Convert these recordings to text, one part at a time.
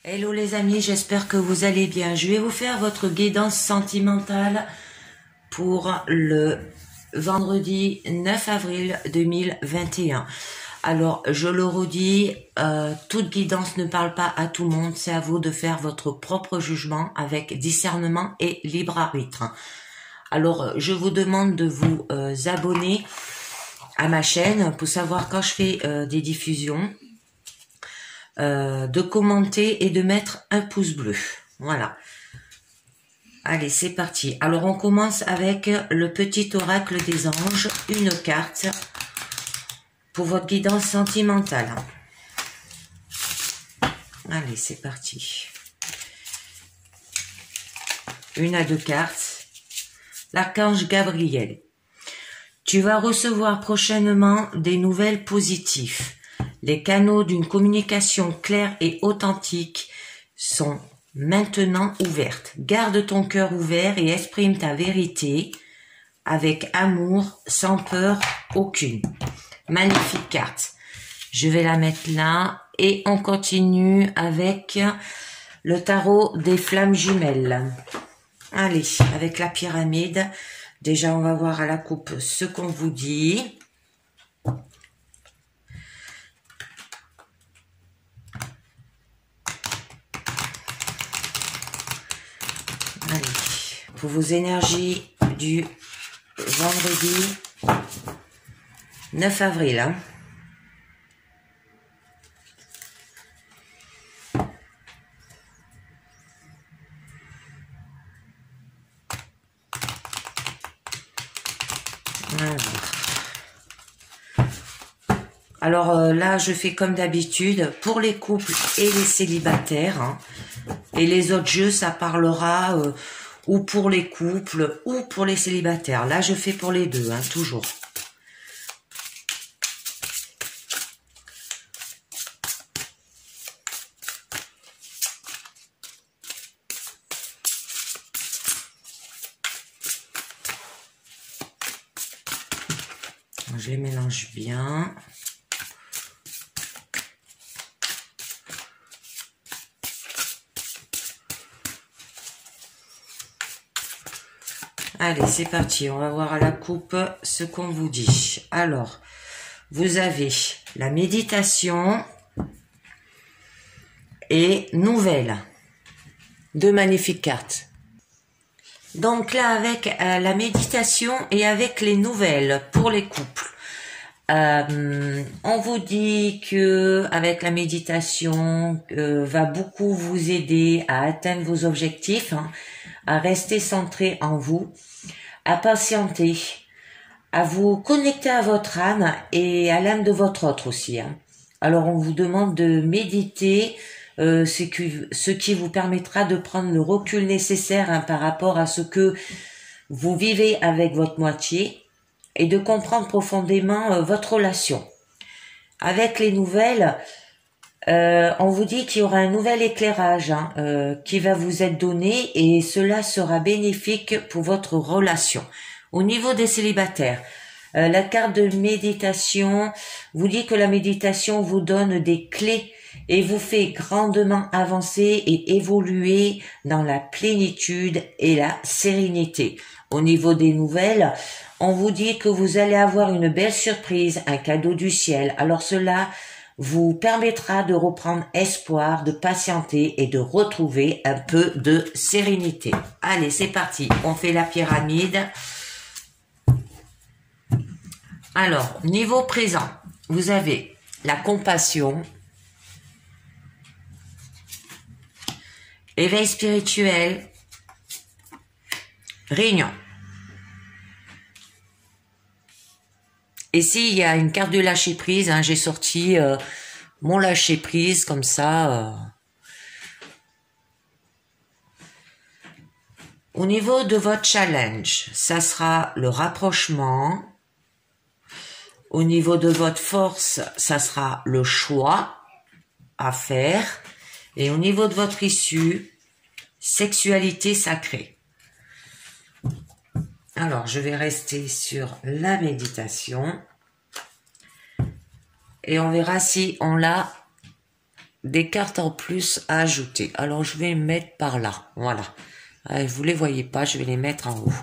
Hello les amis, j'espère que vous allez bien. Je vais vous faire votre guidance sentimentale pour le vendredi 9 avril 2021. Alors, je le redis, toute guidance ne parle pas à tout le monde. C'est à vous de faire votre propre jugement avec discernement et libre arbitre. Alors, je vous demande de vous abonner à ma chaîne pour savoir quand je fais des diffusions. De commenter et de mettre un pouce bleu. Voilà. Allez, c'est parti. Alors, on commence avec le petit oracle des anges. Une carte pour votre guidance sentimentale. Allez, c'est parti. Une à deux cartes. L'archange Gabriel. Tu vas recevoir prochainement des nouvelles positives. Les canaux d'une communication claire et authentique sont maintenant ouverts. Garde ton cœur ouvert et exprime ta vérité avec amour, sans peur aucune. Magnifique carte. Je vais la mettre là et on continue avec le tarot des flammes jumelles. Allez, avec la pyramide. Déjà, on va voir à la coupe ce qu'on vous dit. Allez, pour vos énergies du vendredi 9 avril. Hein. Alors là, je fais comme d'habitude pour les couples et les célibataires. Hein. Et les autres jeux, ça parlera ou pour les couples ou pour les célibataires. Là, je fais pour les deux, hein, toujours. Je les mélange bien. Allez, c'est parti. On va voir à la coupe ce qu'on vous dit. Alors, vous avez la méditation et nouvelles. Deux magnifiques cartes. Donc là, avec la méditation et avec les nouvelles pour les couples. On vous dit que avec la méditation va beaucoup vous aider à atteindre vos objectifs, hein, à rester centré en vous, à patienter, à vous connecter à votre âme et à l'âme de votre autre aussi. Hein. Alors on vous demande de méditer, ce qui vous permettra de prendre le recul nécessaire hein, par rapport à ce que vous vivez avec votre moitié et de comprendre profondément votre relation. Avec les nouvelles, on vous dit qu'il y aura un nouvel éclairage hein, qui va vous être donné et cela sera bénéfique pour votre relation. Au niveau des célibataires, la carte de méditation vous dit que la méditation vous donne des clés et vous fait grandement avancer et évoluer dans la plénitude et la sérénité. Au niveau des nouvelles, on vous dit que vous allez avoir une belle surprise, un cadeau du ciel. Alors cela vous permettra de reprendre espoir, de patienter et de retrouver un peu de sérénité. Allez, c'est parti. On fait la pyramide. Alors, niveau présent, vous avez la compassion, éveil spirituel, réunion. Ici, il y a une carte de lâcher prise. Hein, j'ai sorti mon lâcher prise comme ça. Au niveau de votre challenge, ça sera le rapprochement. Au niveau de votre force, ça sera le choix à faire. Et au niveau de votre issue, sexualité sacrée. Alors, je vais rester sur la méditation. Et on verra si on l'a des cartes en plus à ajouter. Alors, je vais mettre par là. Voilà. Vous les voyez pas, je vais les mettre en haut.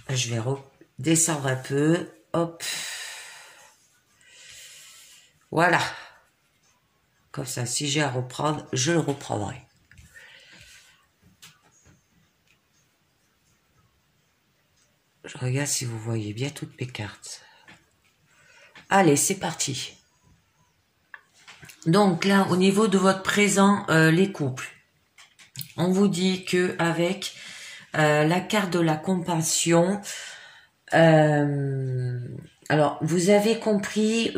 Je vais redescendre un peu. Hop. Voilà. Comme ça, si j'ai à reprendre, je le reprendrai. Je regarde si vous voyez bien toutes mes cartes. Allez, c'est parti. Donc là, au niveau de votre présent, les couples, on vous dit que avec la carte de la compassion, alors vous avez compris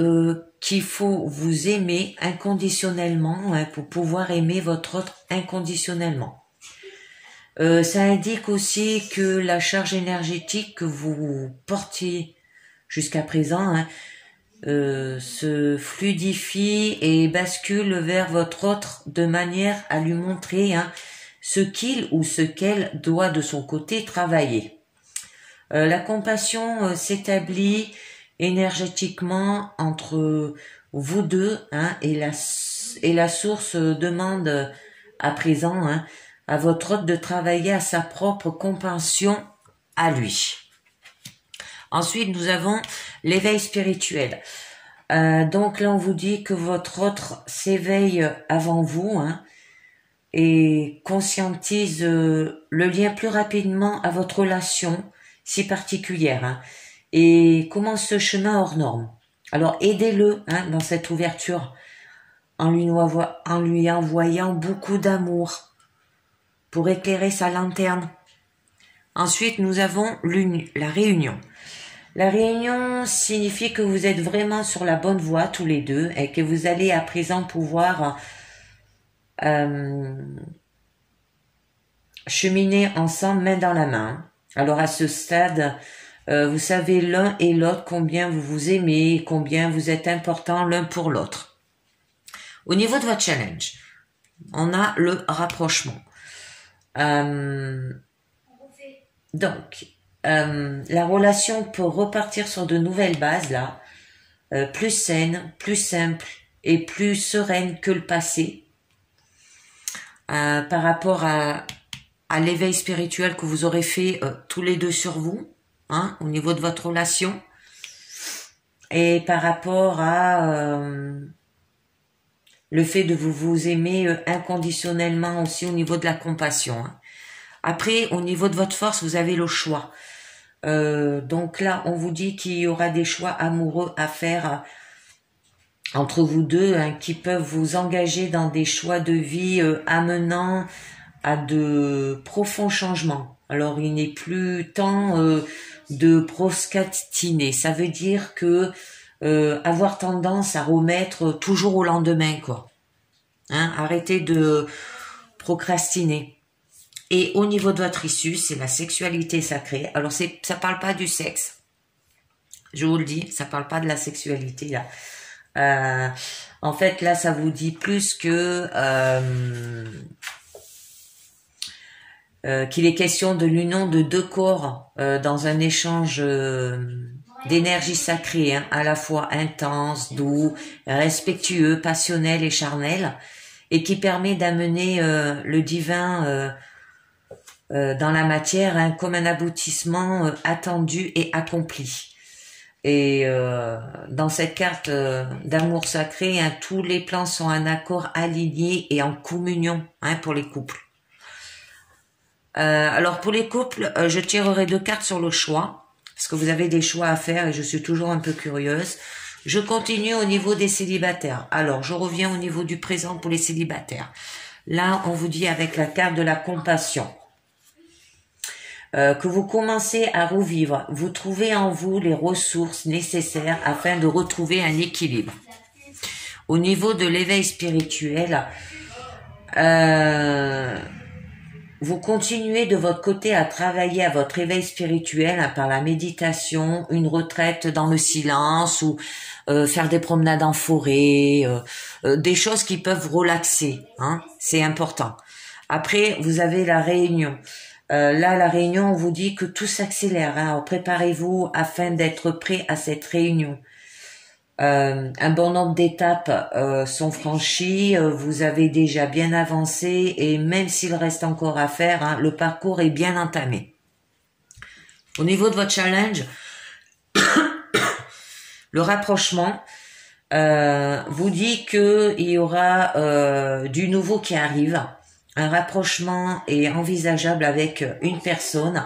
qu'il faut vous aimer inconditionnellement pour pouvoir aimer votre autre inconditionnellement. Ça indique aussi que la charge énergétique que vous portiez jusqu'à présent se fluidifie et bascule vers votre autre de manière à lui montrer ce qu'il ou ce qu'elle doit de son côté travailler. La compassion s'établit énergétiquement entre vous deux et la source demande à présent à votre hôte de travailler à sa propre compassion à lui. Ensuite, nous avons l'éveil spirituel. Donc là, on vous dit que votre autre s'éveille avant vous et conscientise le lien plus rapidement à votre relation si particulière et commence ce chemin hors norme. Alors, aidez-le dans cette ouverture en lui envoyant beaucoup d'amour pour éclairer sa lanterne. Ensuite, nous avons la réunion. La réunion signifie que vous êtes vraiment sur la bonne voie tous les deux et que vous allez à présent pouvoir cheminer ensemble main dans la main. Alors à ce stade, vous savez l'un et l'autre combien vous vous aimez, combien vous êtes importants l'un pour l'autre. Au niveau de votre challenge, on a le rapprochement. Donc, la relation peut repartir sur de nouvelles bases là, plus saines, plus simples et plus sereines que le passé, par rapport à l'éveil spirituel que vous aurez fait tous les deux sur vous, au niveau de votre relation, et par rapport à le fait de vous aimer inconditionnellement aussi au niveau de la compassion. Après, au niveau de votre force, vous avez le choix. Donc là, on vous dit qu'il y aura des choix amoureux à faire entre vous deux qui peuvent vous engager dans des choix de vie amenant à de profonds changements. Alors, il n'est plus temps de procrastiner. Ça veut dire que avoir tendance à remettre toujours au lendemain, quoi. Arrêtez de procrastiner. Et au niveau de votre issue, c'est la sexualité sacrée. Alors, ça parle pas du sexe. Je vous le dis, ça parle pas de la sexualité, là. En fait, là, ça vous dit plus que qu'il est question de l'union de deux corps dans un échange d'énergie sacrée, à la fois intense, doux, respectueux, passionnel et charnel, et qui permet d'amener le divin dans la matière comme un aboutissement attendu et accompli. Et dans cette carte d'amour sacré, tous les plans sont en accord, alignés et en communion pour les couples. Alors pour les couples, je tirerai 2 cartes sur le choix, parce que vous avez des choix à faire et je suis toujours un peu curieuse. Je continue au niveau des célibataires. Alors je reviens au niveau du présent pour les célibataires. Là, on vous dit avec la carte de la compassion que vous commencez à revivre. Vous trouvez en vous les ressources nécessaires afin de retrouver un équilibre. Au niveau de l'éveil spirituel, vous continuez de votre côté à travailler à votre éveil spirituel par la méditation, une retraite dans le silence ou faire des promenades en forêt, des choses qui peuvent relaxer. C'est important. Après, vous avez la réunion. Là, la réunion, on vous dit que tout s'accélère. Hein. Préparez-vous afin d'être prêt à cette réunion. Un bon nombre d'étapes sont franchies. Vous avez déjà bien avancé et même s'il reste encore à faire, hein, le parcours est bien entamé. Au niveau de votre challenge, le rapprochement vous dit que il y aura du nouveau qui arrive. Un rapprochement est envisageable avec une personne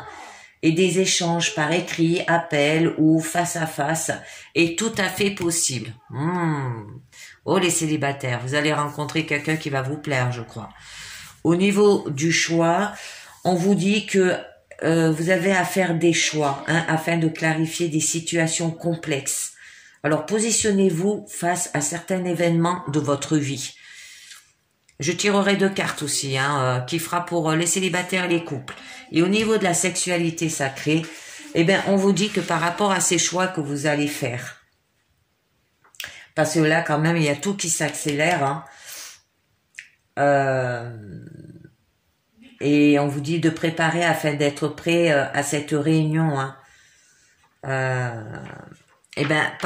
et des échanges par écrit, appel ou face à face est tout à fait possible. Oh les célibataires, vous allez rencontrer quelqu'un qui va vous plaire, je crois. Au niveau du choix, on vous dit que vous avez à faire des choix afin de clarifier des situations complexes. Alors positionnez-vous face à certains événements de votre vie. Je tirerai 2 cartes aussi, qui fera pour les célibataires et les couples. Et au niveau de la sexualité sacrée, on vous dit que par rapport à ces choix que vous allez faire, parce que là quand même il y a tout qui s'accélère, et on vous dit de préparer afin d'être prêt à cette réunion. Par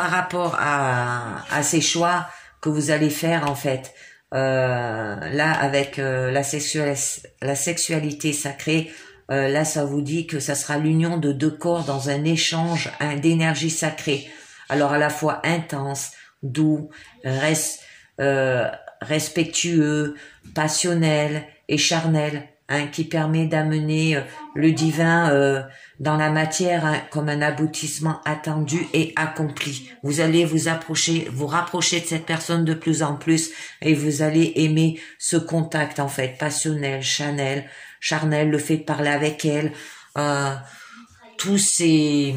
rapport à ces choix que vous allez faire en fait, là avec la sexualité sacrée, là ça vous dit que ça sera l'union de 2 corps dans un échange d'énergie sacrée, alors à la fois intense, doux, respectueux, passionnel et charnel, qui permet d'amener le divin dans la matière comme un aboutissement attendu et accompli. Vous allez vous rapprocher de cette personne de plus en plus et vous allez aimer ce contact en fait, passionnel, charnel, le fait de parler avec elle, tous ces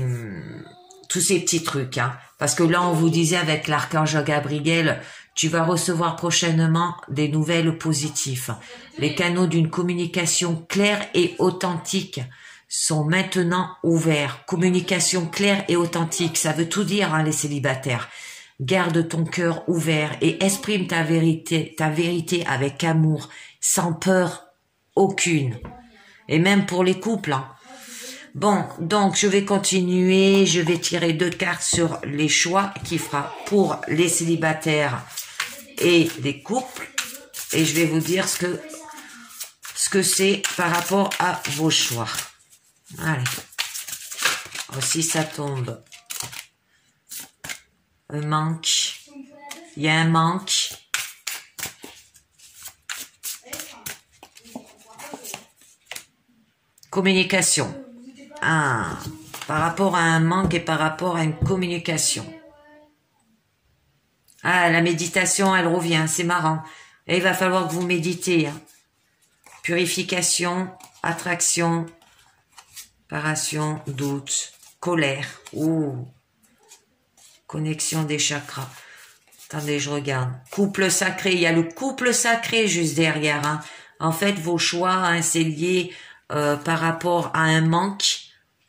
petits trucs. Parce que là on vous disait avec l'archange Gabriel, tu vas recevoir prochainement des nouvelles positives. Les canaux d'une communication claire et authentique sont maintenant ouverts. Communication claire et authentique, ça veut tout dire, les célibataires. Garde ton cœur ouvert et exprime ta vérité avec amour, sans peur aucune. Et même pour les couples. Bon, donc je vais continuer, je vais tirer 2 cartes sur les choix qui fera pour les célibataires et les couples, et je vais vous dire ce que c'est par rapport à vos choix. Allez, aussi ça tombe. Un manque, il y a un manque. Communication. Par rapport à un manque et par rapport à une communication. La méditation, elle revient, c'est marrant. Et il va falloir que vous méditez. Purification, attraction, séparation, doute, colère. Connexion des chakras. Attendez, je regarde. Couple sacré, il y a le couple sacré juste derrière. En fait, vos choix, c'est lié par rapport à un manque.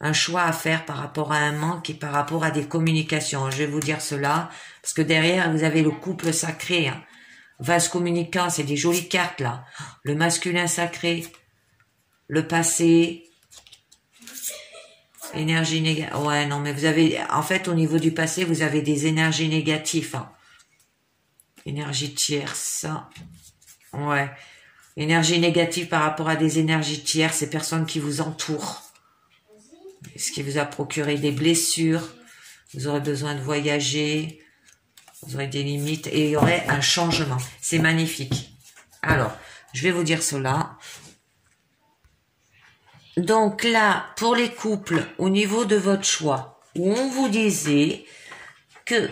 Un choix à faire par rapport à un manque et par rapport à des communications. Je vais vous dire cela, parce que derrière, vous avez le couple sacré. Vase communicant, c'est des jolies cartes, là. Le masculin sacré, le passé, énergie négative. Ouais, non, mais vous avez, en fait, au niveau du passé, vous avez des énergies négatives. Énergie tierce. Ouais. Énergie négative par rapport à des énergies tierces, ces personnes qui vous entourent. Ce qui vous a procuré des blessures, vous aurez besoin de voyager, vous aurez des limites et il y aurait un changement. C'est magnifique. Alors, je vais vous dire cela. Donc là, pour les couples, au niveau de votre choix, où on vous disait que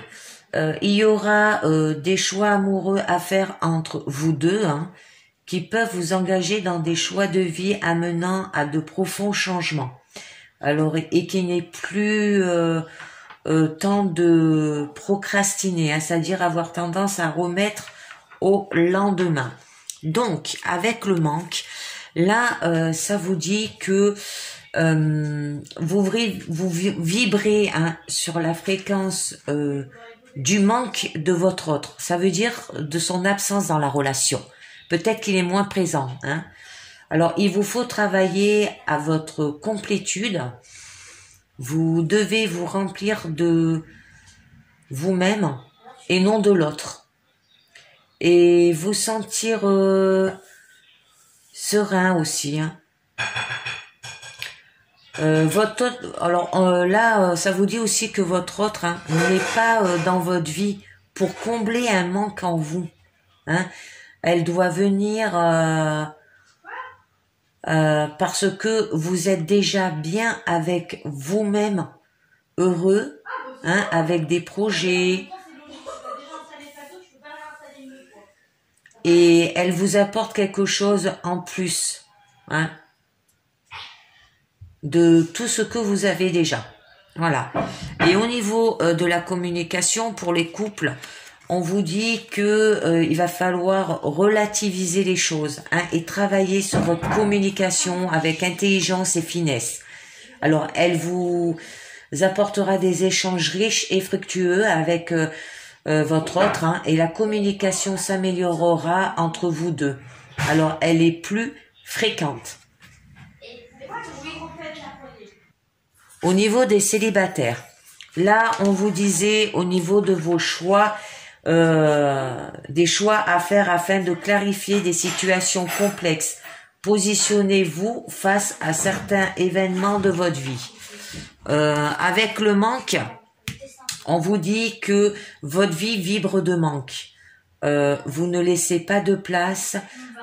il y aura des choix amoureux à faire entre vous deux, qui peuvent vous engager dans des choix de vie amenant à de profonds changements. Alors, et qu'il n'est plus temps de procrastiner, c'est-à-dire avoir tendance à remettre au lendemain. Donc, avec le manque, là, ça vous dit que vous vibrez sur la fréquence du manque de votre autre. Ça veut dire de son absence dans la relation. Peut-être qu'il est moins présent, Alors, il vous faut travailler à votre complétude. Vous devez vous remplir de vous-même et non de l'autre. Et vous sentir serein aussi. Hein. Là, ça vous dit aussi que votre autre n'est pas dans votre vie pour combler un manque en vous. Hein. Elle doit venir parce que vous êtes déjà bien avec vous-même, heureux, hein, avec des projets. Et elle vous apporte quelque chose en plus, hein, de tout ce que vous avez déjà. Voilà. Et au niveau de la communication pour les couples, on vous dit que il va falloir relativiser les choses, hein, et travailler sur votre communication avec intelligence et finesse. Alors, elle vous apportera des échanges riches et fructueux avec votre autre, hein, et la communication s'améliorera entre vous deux. Alors, elle est plus fréquente. Au niveau des célibataires, là, on vous disait au niveau de vos choix, des choix à faire afin de clarifier des situations complexes. Positionnez-vous face à certains événements de votre vie. Avec le manque, on vous dit que votre vie vibre de manque. Vous ne laissez pas de place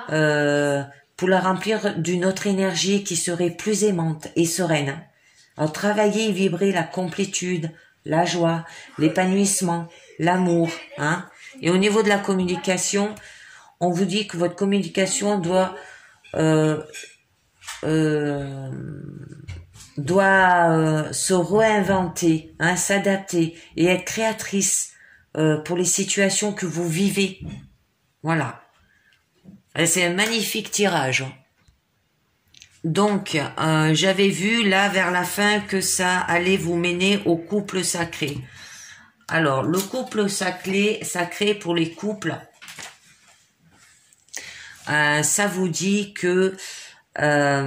pour la remplir d'une autre énergie qui serait plus aimante et sereine. Alors, travaillez et vibrez la complétude, la joie, l'épanouissement, l'amour. Hein. Et au niveau de la communication, on vous dit que votre communication doit se réinventer, hein, s'adapter et être créatrice pour les situations que vous vivez. Voilà. Et c'est un magnifique tirage. Donc, j'avais vu là vers la fin que ça allait vous mener au couple sacré. Alors, le couple sacré pour les couples, ça vous dit que ça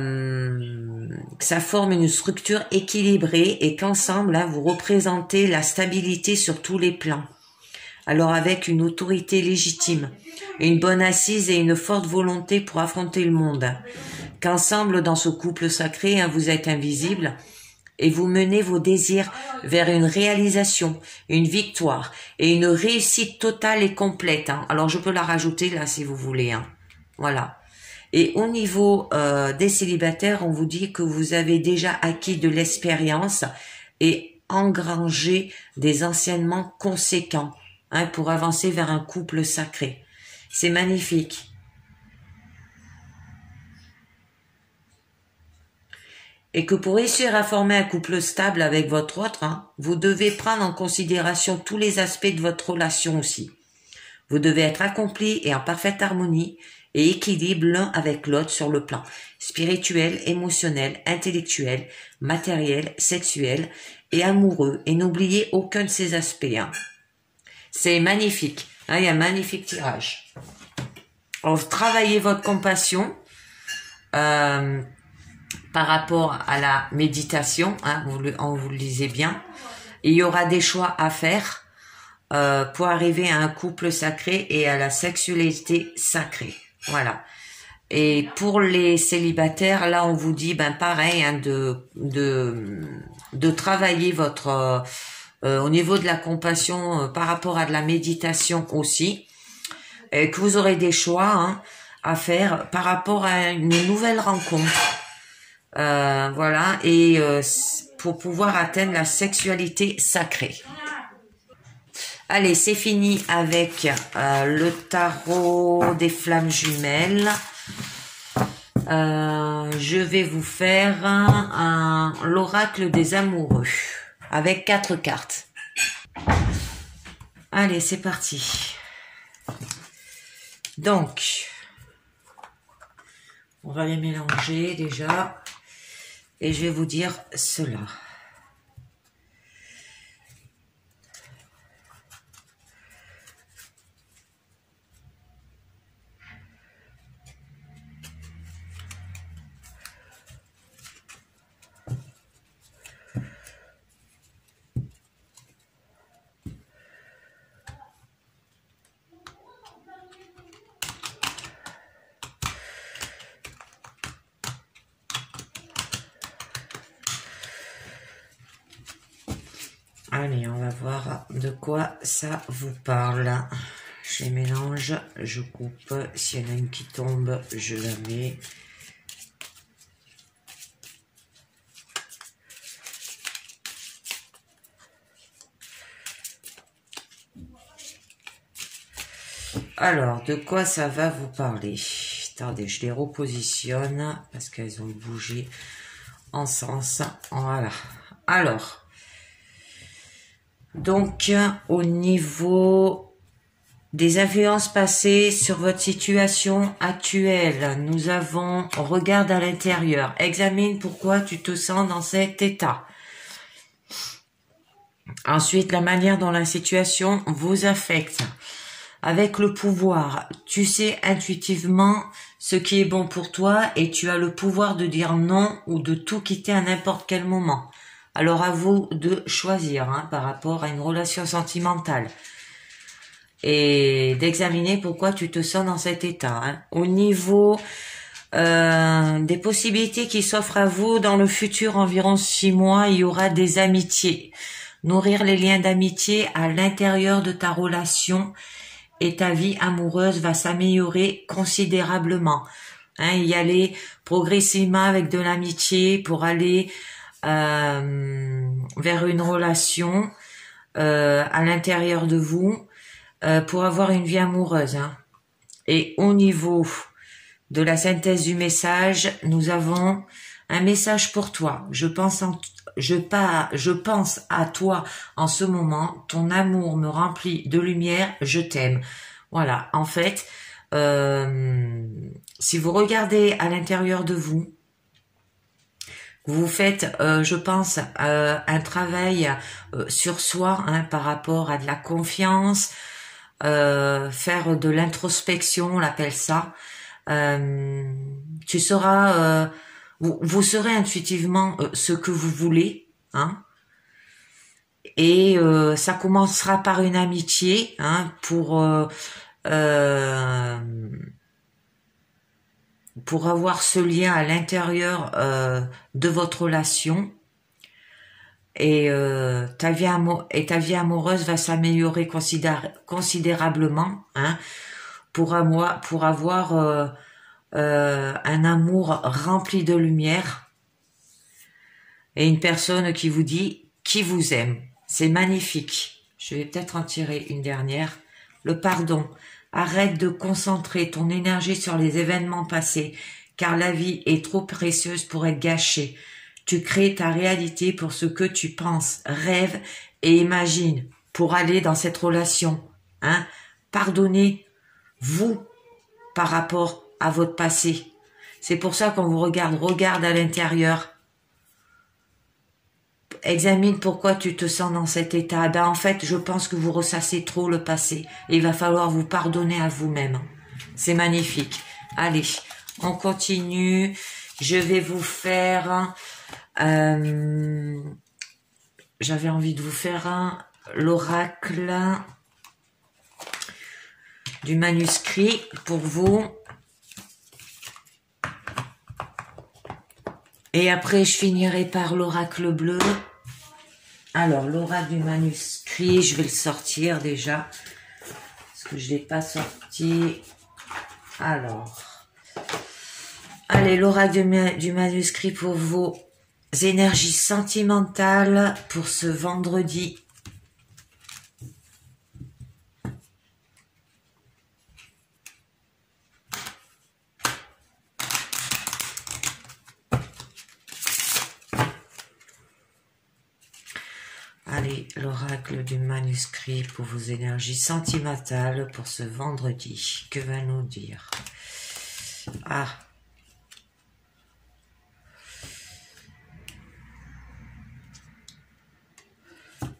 forme une structure équilibrée et qu'ensemble, hein, vous représentez la stabilité sur tous les plans. Alors avec une autorité légitime, une bonne assise et une forte volonté pour affronter le monde. Qu'ensemble, dans ce couple sacré, hein, vous êtes invisible et vous menez vos désirs vers une réalisation, une victoire et une réussite totale et complète. Hein. Alors je peux la rajouter là si vous voulez. Hein. Voilà. Et au niveau des célibataires, on vous dit que vous avez déjà acquis de l'expérience et engrangé des enseignements conséquents, hein, pour avancer vers un couple sacré. C'est magnifique. Et que pour réussir à former un couple stable avec votre autre, hein, vous devez prendre en considération tous les aspects de votre relation aussi. Vous devez être accompli et en parfaite harmonie et équilibre l'un avec l'autre sur le plan spirituel, émotionnel, intellectuel, matériel, sexuel et amoureux. Et n'oubliez aucun de ces aspects. Hein. C'est magnifique. Hein, il y a un magnifique tirage. Alors, travaillez votre compassion par rapport à la méditation. Hein, on vous le disait bien. Et il y aura des choix à faire pour arriver à un couple sacré et à la sexualité sacrée. Voilà. Et pour les célibataires, là, on vous dit, ben pareil, hein, de travailler votre au niveau de la compassion par rapport à de la méditation aussi, et que vous aurez des choix, hein, à faire par rapport à une nouvelle rencontre. Voilà, et pour pouvoir atteindre la sexualité sacrée. Allez, c'est fini avec le tarot des flammes jumelles. Je vais vous faire l'oracle des amoureux avec 4 cartes. Allez, c'est parti. Donc, on va les mélanger déjà et je vais vous dire cela. Allez, on va voir de quoi ça vous parle. Je les mélange, je coupe. S'il y en a une qui tombe, je la mets. Alors, de quoi ça va vous parler? Attendez, je les repositionne parce qu'elles ont bougé en sens. Voilà. Alors, donc, au niveau des influences passées sur votre situation actuelle, nous avons regarde à l'intérieur, examine pourquoi tu te sens dans cet état. Ensuite, la manière dont la situation vous affecte. Avec le pouvoir, tu sais intuitivement ce qui est bon pour toi et tu as le pouvoir de dire non ou de tout quitter à n'importe quel moment. Alors à vous de choisir par rapport à une relation sentimentale et d'examiner pourquoi tu te sens dans cet état. Au niveau des possibilités qui s'offrent à vous dans le futur, environ 6 mois, il y aura des amitiés. Nourrir les liens d'amitié à l'intérieur de ta relation et ta vie amoureuse va s'améliorer considérablement. Y aller progressivement avec de l'amitié pour aller vers une relation à l'intérieur de vous pour avoir une vie amoureuse. Et au niveau de la synthèse du message, nous avons un message pour toi. Je pense à toi en ce moment. Ton amour me remplit de lumière. Je t'aime. Voilà. En fait, si vous regardez à l'intérieur de vous, vous faites, je pense, un travail sur soi par rapport à de la confiance, faire de l'introspection, on l'appelle ça. Tu sauras, vous saurez intuitivement ce que vous voulez, et ça commencera par une amitié, pour avoir ce lien à l'intérieur de votre relation. Et ta vie amoureuse va s'améliorer considérablement, pour avoir un amour rempli de lumière et une personne qui vous dit qui vous aime. C'est magnifique. Je vais peut-être en tirer une dernière. Le pardon. Arrête de concentrer ton énergie sur les événements passés, car la vie est trop précieuse pour être gâchée. Tu crées ta réalité pour ce que tu penses, rêve et imagine pour aller dans cette relation. Pardonnez-vous par rapport à votre passé. C'est pour ça qu'on vous regarde à l'intérieur. Examine pourquoi tu te sens dans cet état. En fait, je pense que vous ressassez trop le passé. Et il va falloir vous pardonner à vous-même. C'est magnifique. Allez, on continue. Je vais vous faire... j'avais envie de vous faire l'oracle du manuscrit pour vous. Et après, je finirai par l'oracle bleu. Alors, l'oracle du manuscrit, je vais le sortir déjà. Parce que je ne l'ai pas sorti. Alors. Allez, l'oracle du manuscrit pour vos énergies sentimentales pour ce vendredi. Allez, l'oracle du manuscrit pour vos énergies sentimentales pour ce vendredi. Que va nous dire?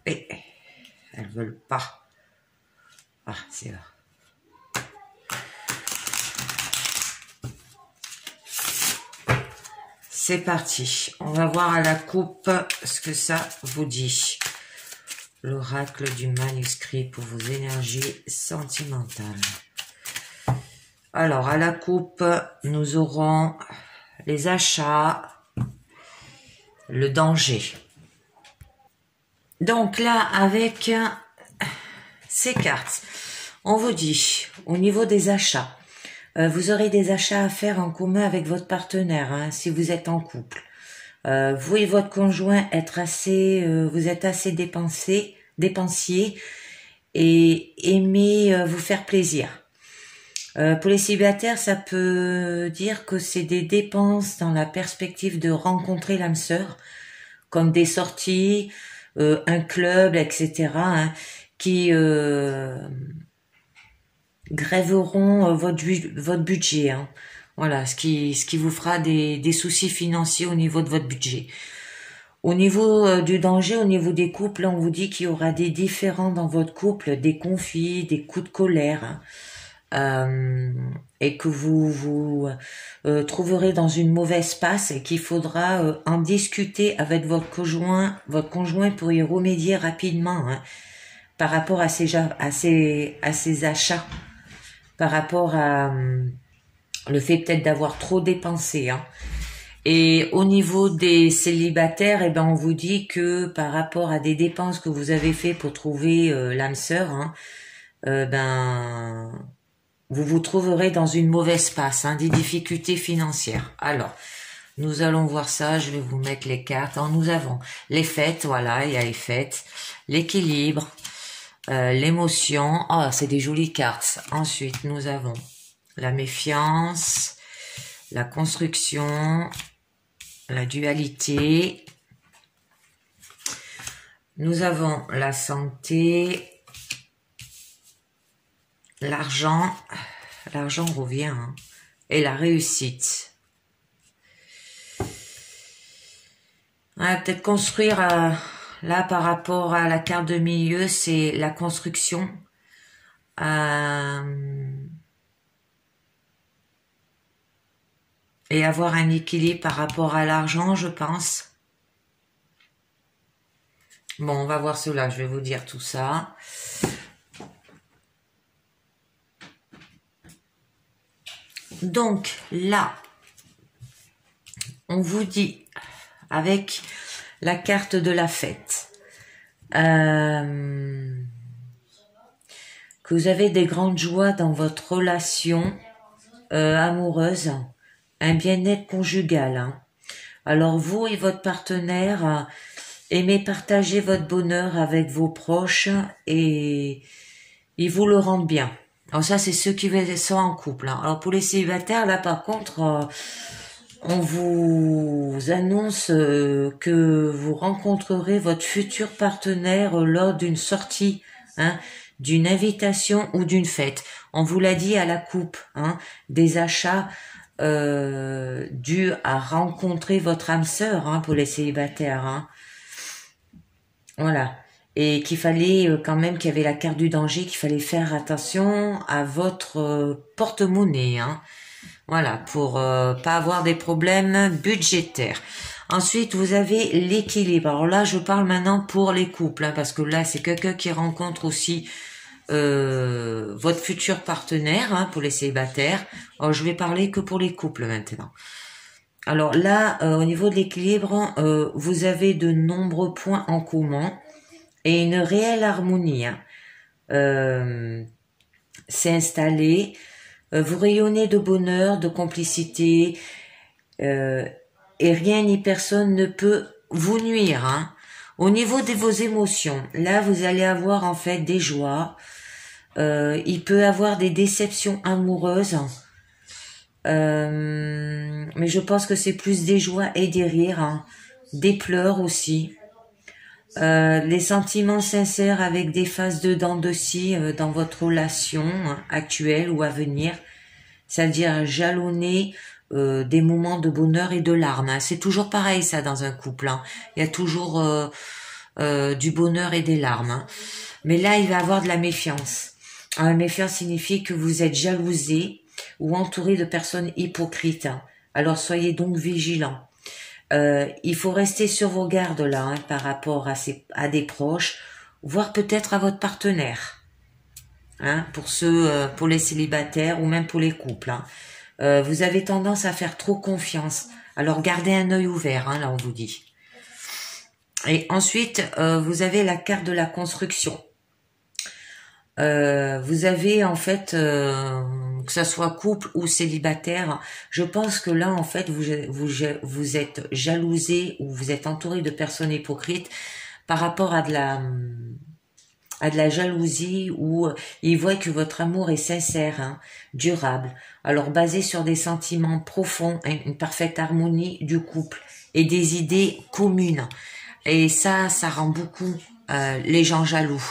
Et elles veulent pas. C'est là. C'est parti. On va voir à la coupe ce que ça vous dit. L'oracle du manuscrit pour vos énergies sentimentales. Alors, à la coupe, nous aurons les achats, le danger. Donc là, avec ces cartes, on vous dit, au niveau des achats, vous aurez des achats à faire en commun avec votre partenaire, hein, si vous êtes en couple. Vous et votre conjoint vous êtes assez dépensiers et aimez vous faire plaisir. Pour les célibataires, ça peut dire que c'est des dépenses dans la perspective de rencontrer l'âme sœur, comme des sorties, un club, etc., hein, qui grèveront votre budget. Hein. Voilà, ce qui vous fera des soucis financiers au niveau de votre budget. Au niveau du danger, au niveau des couples, on vous dit qu'il y aura des différends dans votre couple, des conflits, des coups de colère, et que vous trouverez dans une mauvaise passe et qu'il faudra en discuter avec votre conjoint pour y remédier rapidement, hein, par rapport à ces achats, par rapport à le fait peut-être d'avoir trop dépensé, hein. Et au niveau des célibataires, eh ben on vous dit que par rapport à des dépenses que vous avez fait pour trouver l'âme sœur, hein, ben vous vous trouverez dans une mauvaise passe, hein, des difficultés financières. Alors, nous allons voir ça. Je vais vous mettre les cartes. Alors, nous avons les fêtes, voilà, il y a les fêtes, l'équilibre, l'émotion. Ah, c'est des jolies cartes. Ensuite, nous avons la méfiance, la construction, la dualité. Nous avons la santé, l'argent revient, hein, et la réussite. Ouais, peut-être construire, là par rapport à la carte de milieu, c'est la construction. Et avoir un équilibre par rapport à l'argent, je pense. Bon, on va voir cela, je vais vous dire tout ça. Donc, là, on vous dit, avec la carte de la fête, que vous avez des grandes joies dans votre relation amoureuse, un bien-être conjugal. Hein. Alors vous et votre partenaire aimez partager votre bonheur avec vos proches et ils vous le rendent bien. Alors ça, c'est ceux qui sont en couple. Hein. Alors pour les célibataires, là par contre, on vous annonce que vous rencontrerez votre futur partenaire lors d'une sortie, hein, d'une invitation ou d'une fête. On vous l'a dit à la coupe, hein, des achats dû à rencontrer votre âme sœur, hein, pour les célibataires, hein. Voilà. Et qu'il fallait quand même, qu'il y avait la carte du danger, qu'il fallait faire attention à votre porte-monnaie, hein. Voilà, pour pas avoir des problèmes budgétaires. Ensuite, vous avez l'équilibre. Alors là, je parle maintenant pour les couples, hein, parce que là, c'est quelqu'un qui rencontre aussi votre futur partenaire, hein, pour les célibataires. Alors, je vais parler que pour les couples maintenant. Alors là, au niveau de l'équilibre, vous avez de nombreux points en commun et une réelle harmonie, hein, s'est installée. Vous rayonnez de bonheur, de complicité, et rien ni personne ne peut vous nuire, hein. Au niveau de vos émotions, là, vous allez avoir en fait des joies. Il peut avoir des déceptions amoureuses. Mais je pense que c'est plus des joies et des rires, hein. Des pleurs aussi. Les sentiments sincères avec des phases de dents de scie dans votre relation, hein, actuelle ou à venir. C'est-à-dire jalonner des moments de bonheur et de larmes, hein. C'est toujours pareil ça dans un couple, hein. Il y a toujours du bonheur et des larmes, hein. Mais là, il va y avoir de la méfiance. La méfiance signifie que vous êtes jalousé ou entouré de personnes hypocrites, hein. Alors soyez donc vigilants. Il faut rester sur vos gardes là, hein, par rapport à des proches, voire peut-être à votre partenaire, hein, pour les célibataires ou même pour les couples, hein. Vous avez tendance à faire trop confiance. Alors gardez un œil ouvert, hein, là on vous dit. Et ensuite, vous avez la carte de la construction. Vous avez en fait, que ça soit couple ou célibataire, je pense que là en fait vous êtes jalousé ou vous êtes entouré de personnes hypocrites par rapport à de la jalousie où ils voient que votre amour est sincère, hein, durable, alors basé sur des sentiments profonds, hein, une parfaite harmonie du couple et des idées communes. Et ça rend beaucoup les gens jaloux.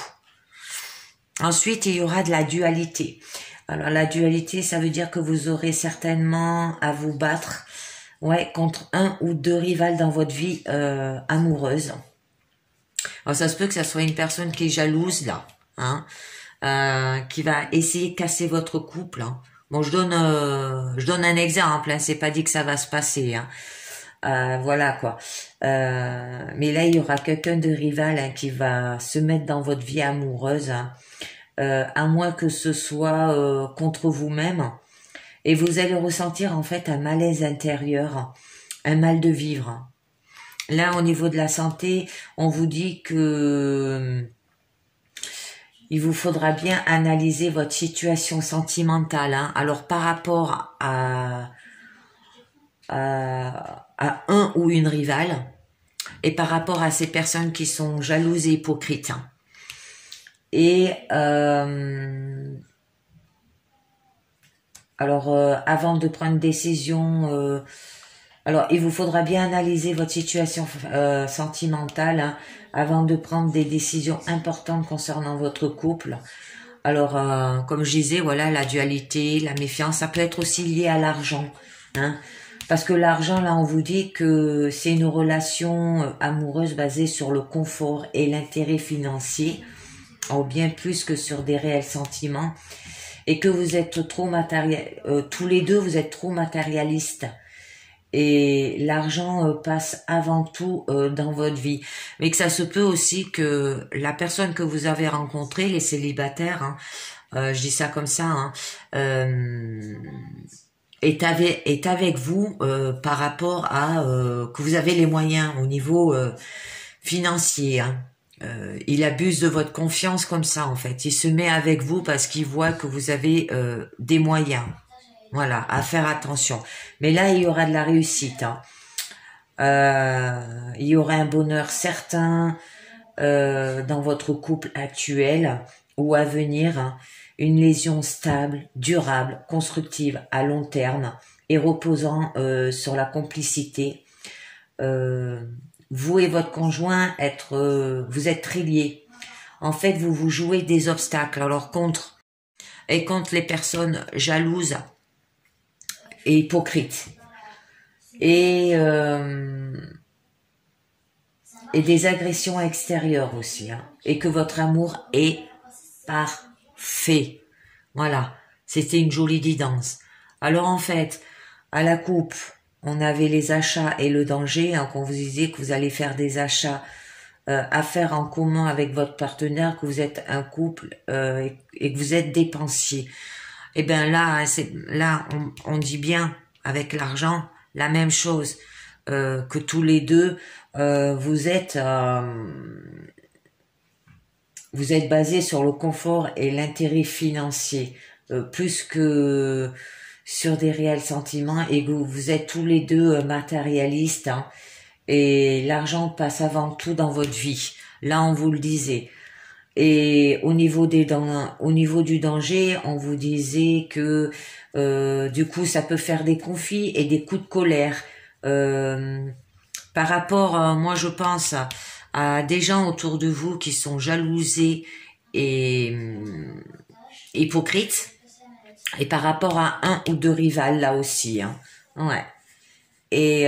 Ensuite, il y aura de la dualité. Alors la dualité, ça veut dire que vous aurez certainement à vous battre, ouais, contre un ou deux rivales dans votre vie amoureuse. Alors ça se peut que ça soit une personne qui est jalouse là, hein, qui va essayer de casser votre couple, hein. Bon, je donne un exemple, hein, c'est pas dit que ça va se passer, hein. Voilà quoi. Mais là, il y aura quelqu'un de rival, hein, qui va se mettre dans votre vie amoureuse, hein, à moins que ce soit contre vous-même. Et vous allez ressentir en fait un malaise intérieur, un mal de vivre. Là, au niveau de la santé, on vous dit que il vous faudra bien analyser votre situation sentimentale, hein. Alors par rapport à un ou une rivale et par rapport à ces personnes qui sont jalouses et hypocrites, hein. Et alors avant de prendre une décision, alors il vous faudra bien analyser votre situation sentimentale, hein, avant de prendre des décisions importantes concernant votre couple. Alors comme je disais, voilà, la dualité, la méfiance, ça peut être aussi lié à l'argent, hein. Parce que l'argent, là, on vous dit que c'est une relation amoureuse basée sur le confort et l'intérêt financier, ou bien plus que sur des réels sentiments, et que vous êtes trop tous les deux, vous êtes trop matérialistes. Et l'argent passe avant tout dans votre vie. Mais que ça se peut aussi que la personne que vous avez rencontrée, les célibataires, hein, je dis ça comme ça, hein, est avec vous par rapport à que vous avez les moyens au niveau financier, hein. Il abuse de votre confiance comme ça en fait. Il se met avec vous parce qu'il voit que vous avez des moyens. Voilà, à faire attention. Mais là, il y aura de la réussite, hein. Il y aura un bonheur certain dans votre couple actuel ou à venir, hein. Une liaison stable, durable, constructive à long terme et reposant sur la complicité. Vous et votre conjoint vous êtes très liés. En fait, vous vous jouez des obstacles. Alors contre les personnes jalouses et hypocrites et des agressions extérieures aussi, hein. Et que votre amour est parfait. Voilà, c'était une jolie guidance. Alors en fait, à la coupe, on avait les achats et le danger, hein, qu'on vous disait que vous allez faire des achats à faire en commun avec votre partenaire, que vous êtes un couple et que vous êtes dépensier. Et bien là, on dit bien avec l'argent la même chose, que tous les deux vous êtes basés sur le confort et l'intérêt financier, plus que sur des réels sentiments, et que vous êtes tous les deux matérialistes, hein, et l'argent passe avant tout dans votre vie. Là, on vous le disait. Et au niveau du danger, on vous disait que du coup, ça peut faire des conflits et des coups de colère. Par rapport, moi, je pense à des gens autour de vous qui sont jalousés et hypocrites, et par rapport à un ou deux rivales là aussi, hein. Ouais. Et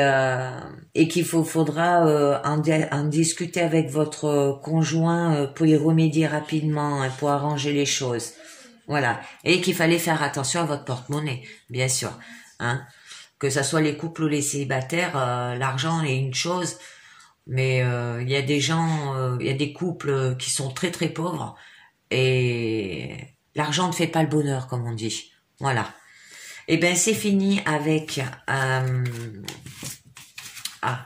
qu'il faudra en discuter avec votre conjoint pour y remédier rapidement, hein, pour arranger les choses. Voilà. Et qu'il fallait faire attention à votre porte-monnaie, bien sûr, hein. Que ça soit les couples ou les célibataires, l'argent est une chose, mais il y a des gens, il y a des couples qui sont très très pauvres, et l'argent ne fait pas le bonheur, comme on dit. Voilà. Et ben c'est fini avec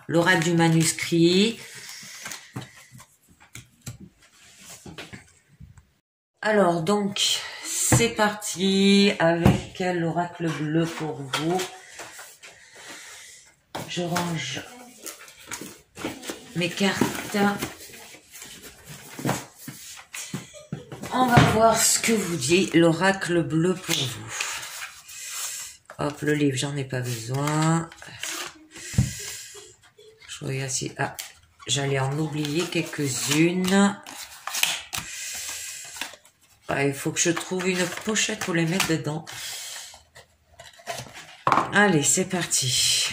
l'oracle du manuscrit. Alors, donc, c'est parti avec l'oracle bleu pour vous. Je range mes cartes. On va voir ce que vous dit l'oracle bleu pour vous. Hop, le livre, j'en ai pas besoin. Je regarde si... Ah, j'allais en oublier quelques-unes. Ah, il faut que je trouve une pochette pour les mettre dedans. Allez, c'est parti.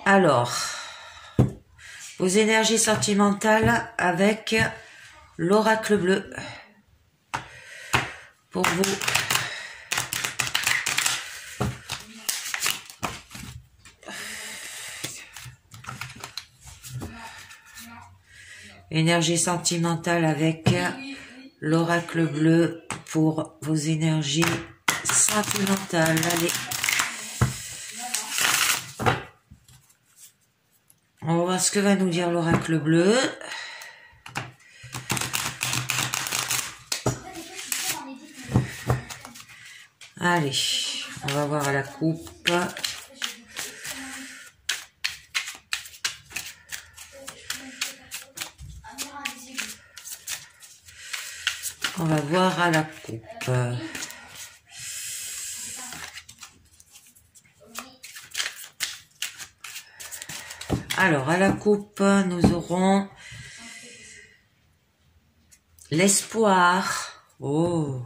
Alors, vos énergies sentimentales avec l'oracle bleu pour vous. Énergie sentimentale avec l'oracle bleu pour vos énergies sentimentales. Allez. On va voir ce que va nous dire l'oracle bleu. Allez, on va voir à la coupe. On va voir à la coupe. Alors, à la coupe, nous aurons l'espoir. Oh.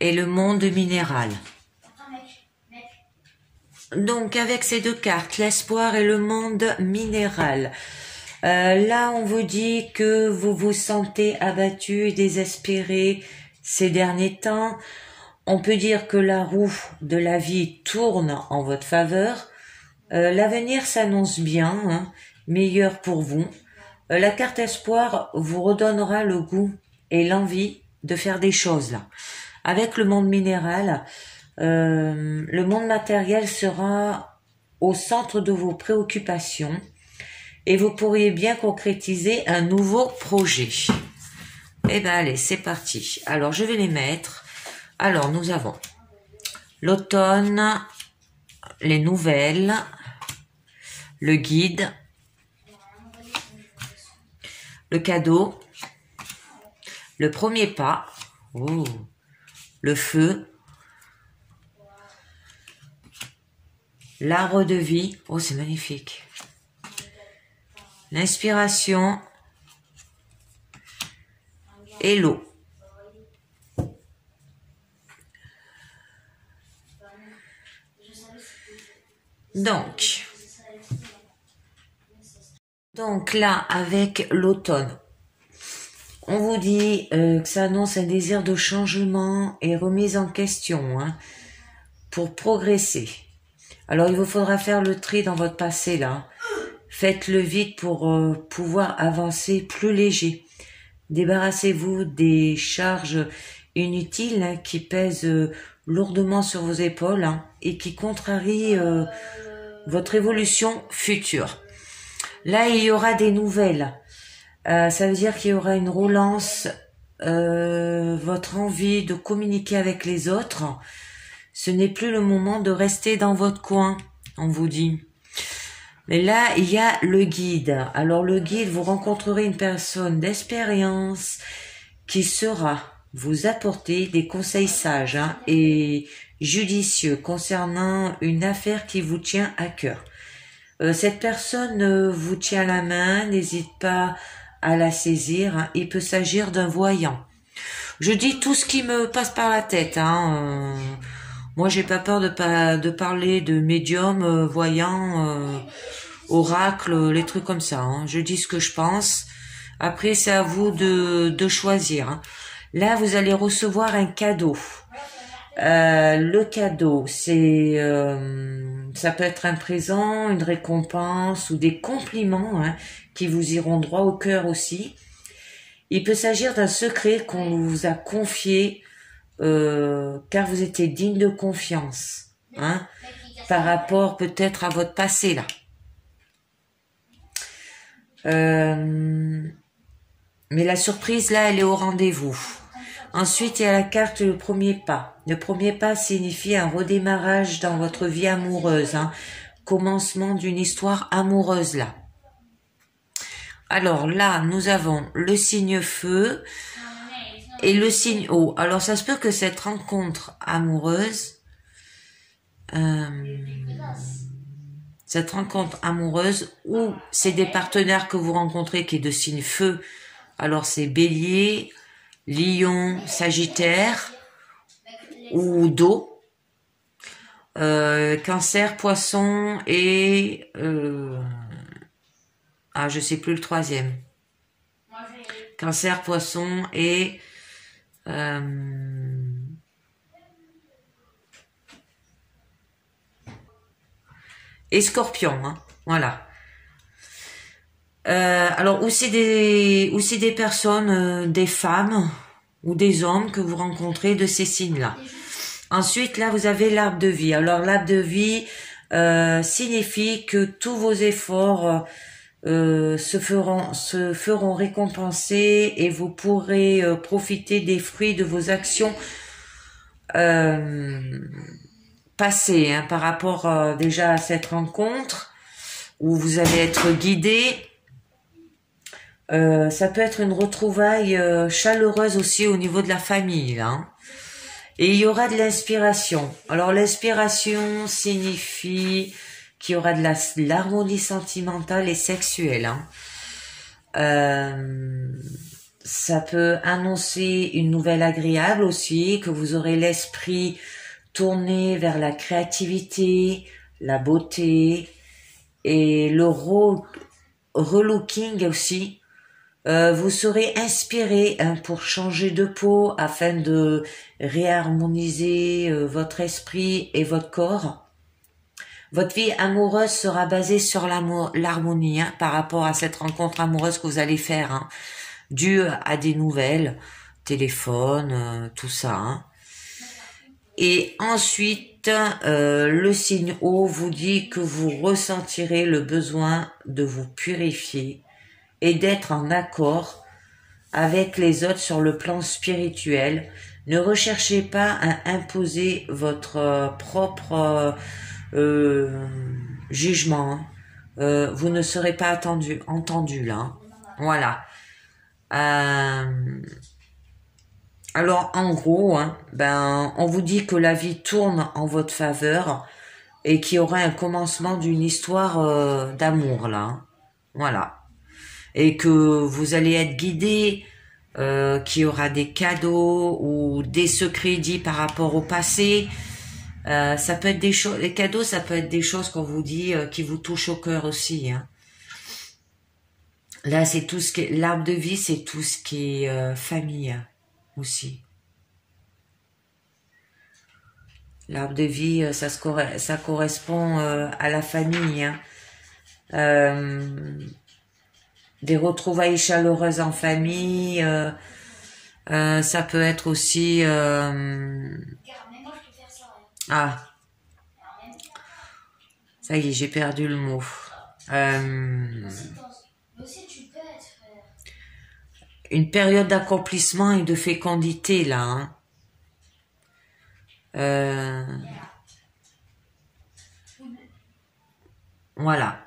Et le monde minéral. Donc, avec ces deux cartes, l'espoir et le monde minéral. Là, on vous dit que vous vous sentez abattu, désespéré ces derniers temps. On peut dire que la roue de la vie tourne en votre faveur. L'avenir s'annonce bien, hein, meilleur pour vous. La carte espoir vous redonnera le goût et l'envie de faire des choses là. Avec le monde minéral, le monde matériel sera au centre de vos préoccupations et vous pourriez bien concrétiser un nouveau projet. Eh ben allez, c'est parti. Alors, je vais les mettre. Alors, nous avons l'automne, les nouvelles, le guide, le cadeau, le premier pas, oh, le feu, l'arbre de vie, oh c'est magnifique, l'inspiration et l'eau. Donc là, avec l'automne, on vous dit que ça annonce un désir de changement et remise en question, hein, pour progresser. Alors, il vous faudra faire le tri dans votre passé, là. Faites-le vite pour pouvoir avancer plus léger. Débarrassez-vous des charges inutiles, hein, qui pèsent lourdement sur vos épaules, hein, et qui contrarient votre évolution future. Là, il y aura des nouvelles. Ça veut dire qu'il y aura une relance, votre envie de communiquer avec les autres. Ce n'est plus le moment de rester dans votre coin, on vous dit. Mais là, il y a le guide. Alors le guide, vous rencontrerez une personne d'expérience qui saura vous apporter des conseils sages, hein, et judicieux concernant une affaire qui vous tient à cœur. Cette personne vous tient la main, n'hésite pas à la saisir, hein. Il peut s'agir d'un voyant. Je dis tout ce qui me passe par la tête, hein. Moi, j'ai pas peur de parler de médium, voyant, oracle, les trucs comme ça, hein. Je dis ce que je pense. Après, c'est à vous de choisir, hein. Là, vous allez recevoir un cadeau. Le cadeau, c'est ça peut être un présent, une récompense ou des compliments, hein, qui vous iront droit au cœur aussi. Il peut s'agir d'un secret qu'on vous a confié, car vous étiez digne de confiance, hein, par rapport peut-être à votre passé là. Mais la surprise, là, elle est au rendez-vous. Ensuite, il y a la carte le premier pas. Le premier pas signifie un redémarrage dans votre vie amoureuse, hein. Commencement d'une histoire amoureuse, là. Alors là, nous avons le signe feu et le signe eau. Alors, ça se peut que cette rencontre amoureuse, ou c'est des partenaires que vous rencontrez qui est de signe feu. Alors, c'est Bélier, Lion, Sagittaire ou d'eau, Cancer, Poisson et je sais plus le troisième. Cancer, Poisson et Scorpion, hein, voilà. Alors où c'est des personnes, des femmes ou des hommes que vous rencontrez de ces signes-là. Ensuite, là, vous avez l'arbre de vie. Alors, l'arbre de vie signifie que tous vos efforts se feront récompenser et vous pourrez profiter des fruits de vos actions passées, hein, par rapport déjà à cette rencontre où vous allez être guidé. Ça peut être une retrouvaille chaleureuse aussi au niveau de la famille, là, hein. Et il y aura de l'inspiration. Alors l'inspiration signifie qu'il y aura de l'harmonie sentimentale et sexuelle, hein. Ça peut annoncer une nouvelle agréable aussi, que vous aurez l'esprit tourné vers la créativité, la beauté et le relooking aussi. Vous serez inspiré, hein, pour changer de peau afin de réharmoniser votre esprit et votre corps. Votre vie amoureuse sera basée sur l'harmonie, hein, par rapport à cette rencontre amoureuse que vous allez faire, hein, due à des nouvelles, téléphone, tout ça, hein. Et ensuite, le signe eau vous dit que vous ressentirez le besoin de vous purifier et d'être en accord avec les autres sur le plan spirituel. Ne recherchez pas à imposer votre propre jugement. Vous ne serez pas entendu là. Voilà. Alors en gros, hein, on vous dit que la vie tourne en votre faveur et qu'il y aura un commencement d'une histoire d'amour là, hein. Voilà. Et que vous allez être guidé, qu'il y aura des cadeaux ou des secrets dits par rapport au passé. Ça peut être des choses, les cadeaux, ça peut être des choses qu'on vous dit qui vous touchent au cœur aussi, hein. Là, c'est tout ce qui est l'arbre de vie, c'est tout ce qui est famille aussi. L'arbre de vie, ça correspond à la famille, hein. Des retrouvailles chaleureuses en famille, ça peut être aussi ça y est, j'ai perdu le mot. Une période d'accomplissement et de fécondité là, hein. Voilà.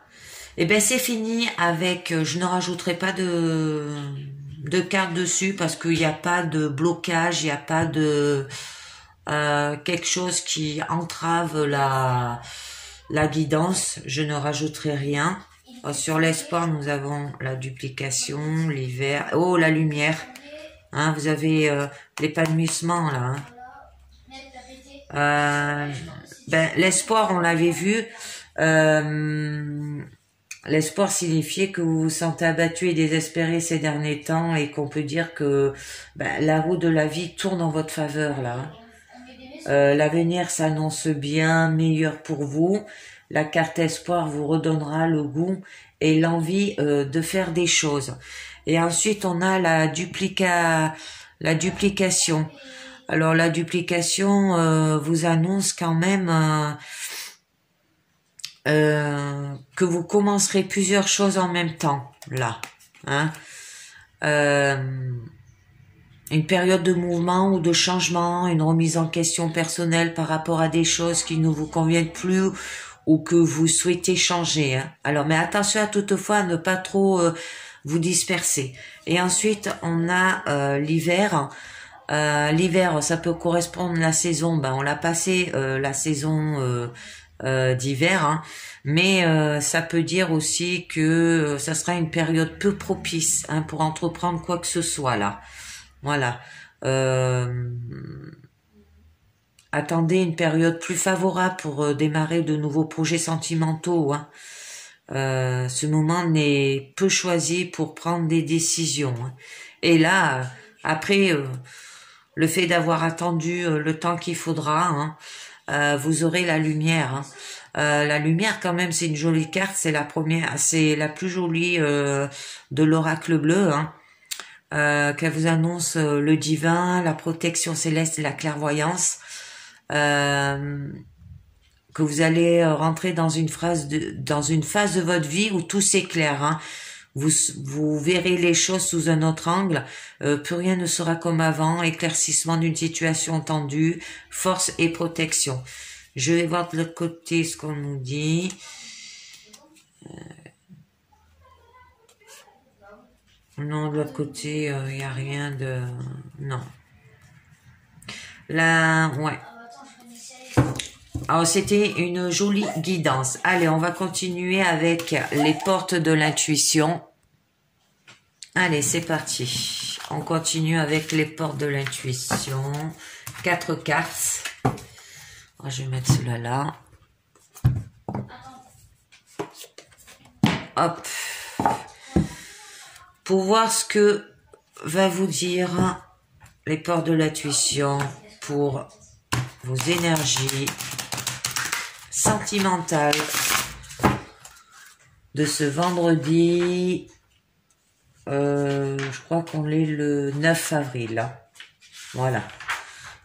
Et ben c'est fini avec, je ne rajouterai pas de carte dessus parce qu'il n'y a pas de blocage, il n'y a pas de quelque chose qui entrave la guidance. Je ne rajouterai rien. Sur l'espoir, nous avons la duplication, l'hiver, oh la lumière, hein, vous avez l'épanouissement là, hein. L'espoir, on l'avait vu. L'espoir signifiait que vous vous sentez abattu et désespéré ces derniers temps et qu'on peut dire que la roue de la vie tourne en votre faveur là. L'avenir s'annonce bien meilleur pour vous. La carte espoir vous redonnera le goût et l'envie de faire des choses. Et ensuite on a la duplication. Alors la duplication vous annonce quand même que vous commencerez plusieurs choses en même temps. là. Hein. Une période de mouvement ou de changement, une remise en question personnelle par rapport à des choses qui ne vous conviennent plus ou que vous souhaitez changer. Hein. Alors, mais attention à toutefois à ne pas trop vous disperser. Et ensuite, on a l'hiver. L'hiver, ça peut correspondre à la saison. Ben, on l'a passé la saison d'hiver, hein. Mais ça peut dire aussi que ça sera une période peu propice, hein, pour entreprendre quoi que ce soit là. Voilà. Attendez une période plus favorable pour démarrer de nouveaux projets sentimentaux. Hein. Ce moment n'est peu choisi pour prendre des décisions. Hein. Et là, après, le fait d'avoir attendu le temps qu'il faudra, hein, vous aurez la lumière. Hein. La lumière, quand même, c'est une jolie carte. C'est la première, c'est la plus jolie de l'oracle bleu. Hein. Qu'elle vous annonce le divin, la protection céleste et la clairvoyance, que vous allez rentrer dans une phase de votre vie où tout s'éclaire. Hein. Vous verrez les choses sous un autre angle, plus rien ne sera comme avant, éclaircissement d'une situation tendue, force et protection. Je vais voir de l'autre côté ce qu'on nous dit. Non, de l'autre côté, il n'y a rien de... Non. Là, ouais. Alors, c'était une jolie guidance. Allez, on va continuer avec les portes de l'intuition. Allez, c'est parti. On continue avec les portes de l'intuition. 4 cartes. Oh, je vais mettre cela là. Hop. Pour voir ce que va vous dire les portes de l'intuition pour vos énergies sentimentales de ce vendredi, je crois qu'on est le 9 avril. Hein. Voilà,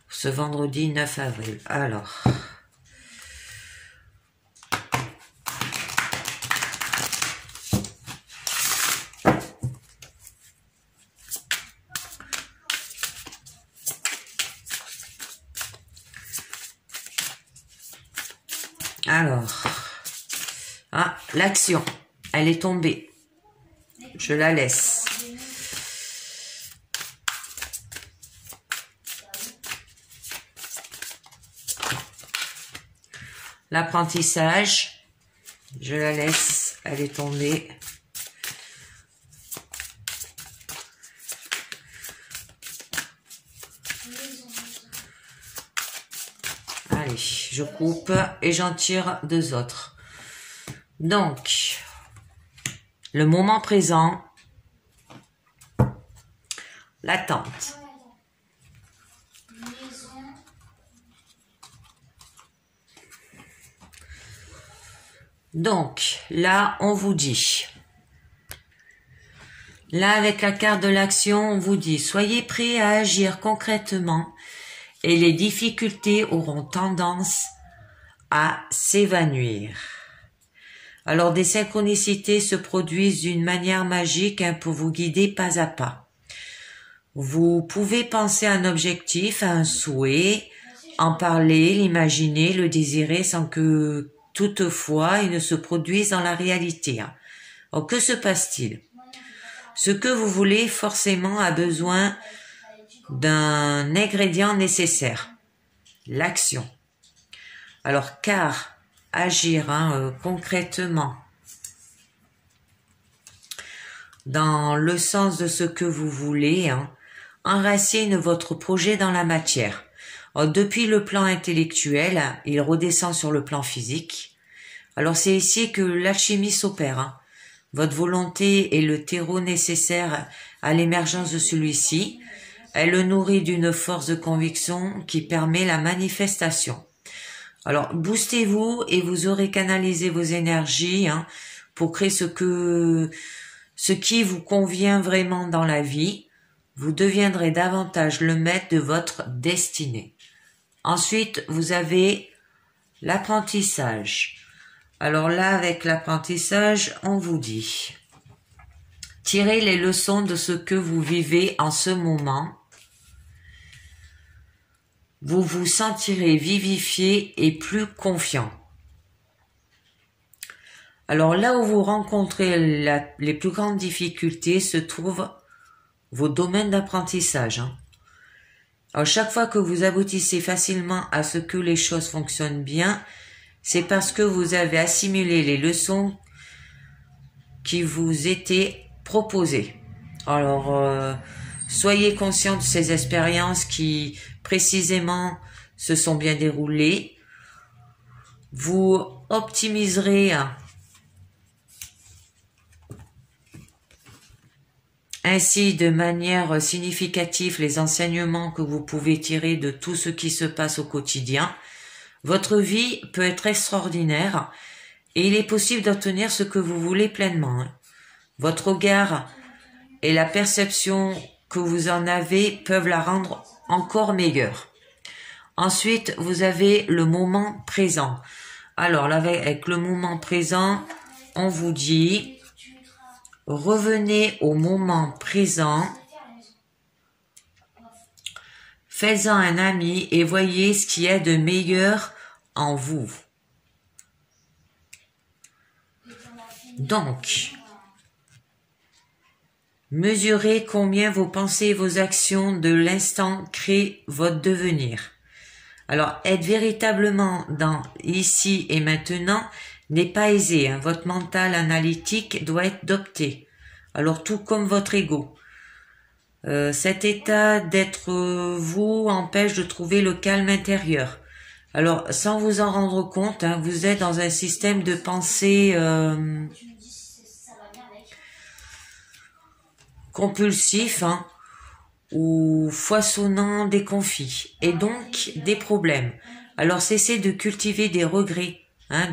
ce vendredi 9 avril. Alors, l'action, elle est tombée. Je la laisse. L'apprentissage, je la laisse, elle est tombée. Allez, je coupe et j'en tire 2 autres. Donc, le moment présent, l'attente. Donc, là, on vous dit, là, avec la carte de l'action, on vous dit, soyez prêts à agir concrètement et les difficultés auront tendance à s'évanouir. Alors, des synchronicités se produisent d'une manière magique, hein, pour vous guider pas à pas. Vous pouvez penser à un objectif, à un souhait, en parler, l'imaginer, le désirer sans que toutefois il ne se produise dans la réalité. Hein. Alors, que se passe-t-il? Ce que vous voulez forcément a besoin d'un ingrédient nécessaire, l'action. Alors, car agir, hein, concrètement dans le sens de ce que vous voulez, hein, enracine votre projet dans la matière. Alors, depuis le plan intellectuel, il redescend sur le plan physique. Alors, c'est ici que l'alchimie s'opère. Hein. Votre volonté est le terreau nécessaire à l'émergence de celui-ci. Elle le nourrit d'une force de conviction qui permet la manifestation. Alors, boostez-vous et vous aurez canalisé vos énergies, hein, pour créer ce qui vous convient vraiment dans la vie. Vous deviendrez davantage le maître de votre destinée. Ensuite, vous avez l'apprentissage. Alors là, avec l'apprentissage, on vous dit, Tirez les leçons de ce que vous vivez en ce moment. Vous vous sentirez vivifié et plus confiant. Alors là où vous rencontrez les plus grandes difficultés se trouvent vos domaines d'apprentissage. Alors chaque fois que vous aboutissez facilement à ce que les choses fonctionnent bien, c'est parce que vous avez assimilé les leçons qui vous étaient proposées. Alors, soyez conscient de ces expériences qui précisément se sont bien déroulées. Vous optimiserez ainsi de manière significative les enseignements que vous pouvez tirer de tout ce qui se passe au quotidien. Votre vie peut être extraordinaire et il est possible d'obtenir ce que vous voulez pleinement. Votre regard et la perception que vous en avez peuvent la rendre encore meilleure. Ensuite, vous avez le moment présent. Alors, là, avec le moment présent, on vous dit... Revenez au moment présent, faites-en un ami et voyez ce qui est de meilleur en vous. Donc, mesurez combien vos pensées et vos actions de l'instant créent votre devenir. Alors, être véritablement dans ici et maintenant n'est pas aisé. Votre mental analytique doit être dompté. Alors, tout comme votre ego. Cet état d'être vous empêche de trouver le calme intérieur. Alors, sans vous en rendre compte, vous êtes dans un système de pensée compulsif ou foisonnant des conflits et donc des problèmes. Alors, cessez de cultiver des regrets.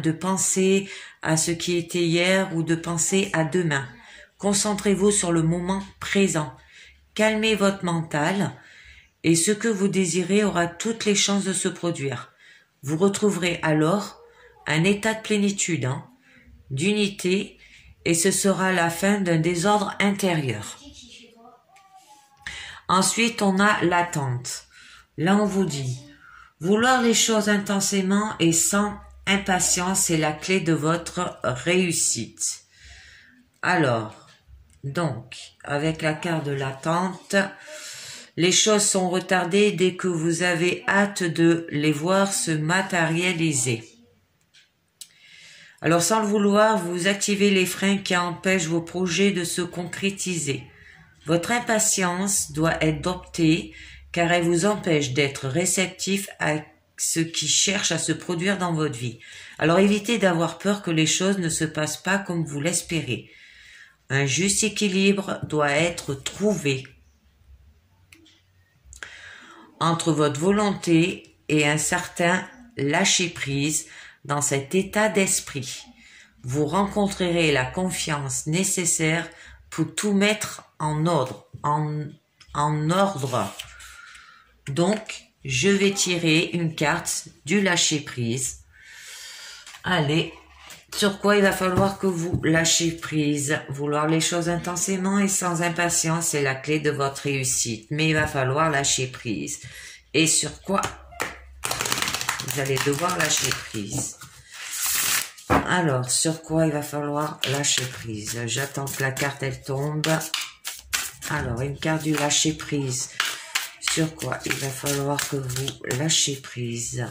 De penser à ce qui était hier ou de penser à demain. Concentrez-vous sur le moment présent. Calmez votre mental et ce que vous désirez aura toutes les chances de se produire. Vous retrouverez alors un état de plénitude, d'unité et ce sera la fin d'un désordre intérieur. Ensuite, on a l'attente. Là, on vous dit, vouloir les choses intensément et sans impatience est la clé de votre réussite. Alors, donc, avec la carte de l'attente, les choses sont retardées dès que vous avez hâte de les voir se matérialiser. Alors, sans le vouloir, vous activez les freins qui empêchent vos projets de se concrétiser. Votre impatience doit être domptée car elle vous empêche d'être réceptif à ce qui cherche à se produire dans votre vie. Alors évitez d'avoir peur que les choses ne se passent pas comme vous l'espérez. Un juste équilibre doit être trouvé entre votre volonté et un certain lâcher-prise. Dans cet état d'esprit, vous rencontrerez la confiance nécessaire pour tout mettre en ordre. Donc, je vais tirer une carte du lâcher-prise. Allez, sur quoi il va falloir que vous lâchez prise. Vouloir les choses intensément et sans impatience, c'est la clé de votre réussite. Mais il va falloir lâcher prise. Et sur quoi vous allez devoir lâcher prise? Alors, sur quoi il va falloir lâcher prise? J'attends que la carte, elle tombe. Alors, une carte du lâcher prise. Sur quoi il va falloir que vous lâchez prise?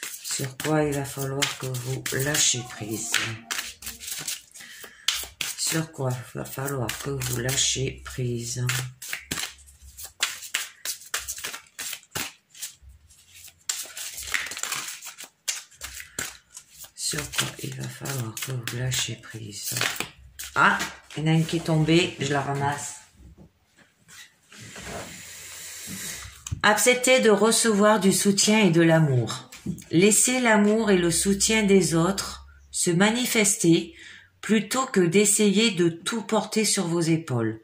Sur quoi il va falloir que vous lâchez prise? Sur quoi il va falloir que vous lâchez prise? Sur quoi il va falloir que vous lâchez prise? Ah, il y en a une qui est tombée, je la ramasse. Acceptez de recevoir du soutien et de l'amour. Laissez l'amour et le soutien des autres se manifester plutôt que d'essayer de tout porter sur vos épaules.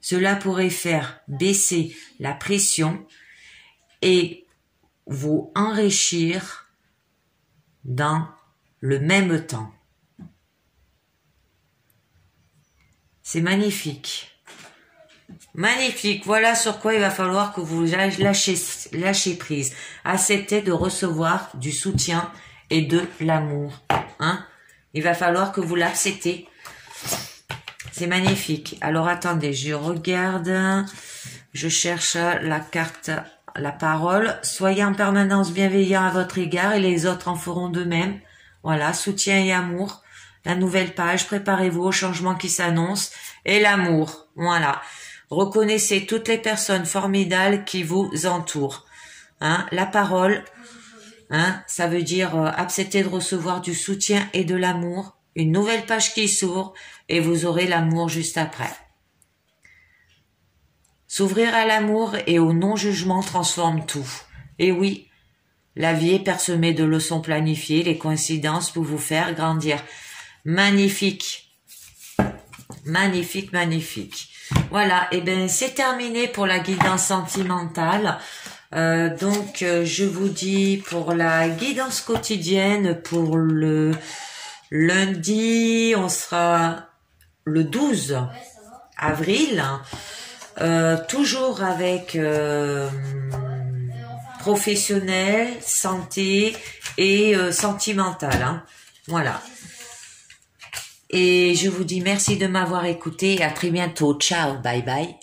Cela pourrait faire baisser la pression et vous enrichir dans le même temps. C'est magnifique. Magnifique. Voilà sur quoi il va falloir que vous lâchez prise. Acceptez de recevoir du soutien et de l'amour. Hein? Il va falloir que vous l'acceptez. C'est magnifique. Alors attendez, je regarde. Je cherche la carte, la parole. Soyez en permanence bienveillant à votre égard et les autres en feront de même. Voilà, soutien et amour. La nouvelle page, préparez-vous au changement qui s'annonce. Et l'amour, voilà. Reconnaissez toutes les personnes formidables qui vous entourent. Hein, la parole, hein, ça veut dire accepter de recevoir du soutien et de l'amour. Une nouvelle page qui s'ouvre et vous aurez l'amour juste après. S'ouvrir à l'amour et au non-jugement transforme tout. Et oui, la vie est parsemée de leçons planifiées, les coïncidences pour vous faire grandir. Magnifique. Magnifique, magnifique. Voilà, et bien c'est terminé pour la guidance sentimentale. Donc je vous dis pour la guidance quotidienne, pour le lundi, on sera le 12 avril, toujours avec professionnel, santé et sentimental. Hein. Voilà. Et je vous dis merci de m'avoir écouté et à très bientôt. Ciao, bye bye.